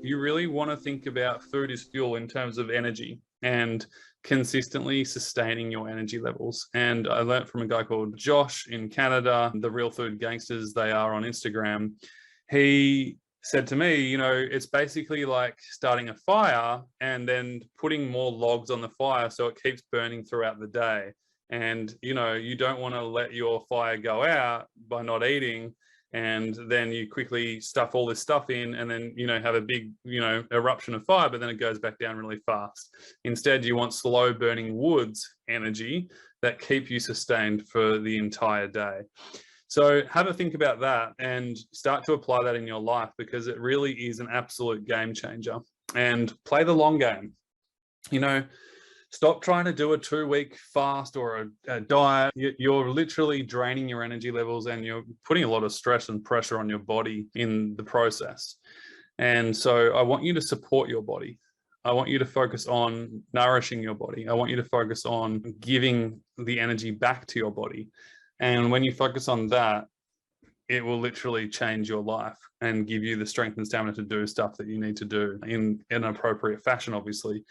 You really want to think about food as fuel in terms of energy and consistently sustaining your energy levels. And I learned from a guy called Josh in Canada, the Real Food Gangsters, they are on Instagram. He said to me, it's basically like starting a fire and then putting more logs on the fire so it keeps burning throughout the day. And, you don't want to let your fire go out by not eating, and then you quickly stuff all this stuff in and then have a big eruption of fire, but then it goes back down really fast. Instead, you want slow burning woods energy that keep you sustained for the entire day. So have a think about that and start to apply that in your life, because it really is an absolute game changer. And play the long game. Stop trying to do a 2-week fast or a diet. You're literally draining your energy levels and you're putting a lot of stress and pressure on your body in the process. And so I want you to support your body. I want you to focus on nourishing your body. I want you to focus on giving the energy back to your body. And when you focus on that, it will literally change your life and give you the strength and stamina to do stuff that you need to do in an appropriate fashion, obviously.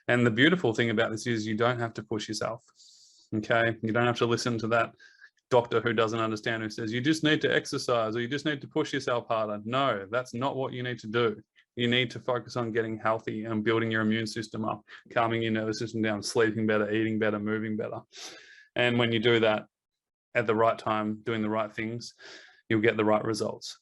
And the beautiful thing about this is you don't have to push yourself, okay? You don't have to listen to that doctor who doesn't understand, who says, you just need to exercise or you just need to push yourself harder. No, that's not what you need to do. You need to focus on getting healthy and building your immune system up, calming your nervous system down, sleeping better, eating better, moving better. And when you do that at the right time, doing the right things, you'll get the right results.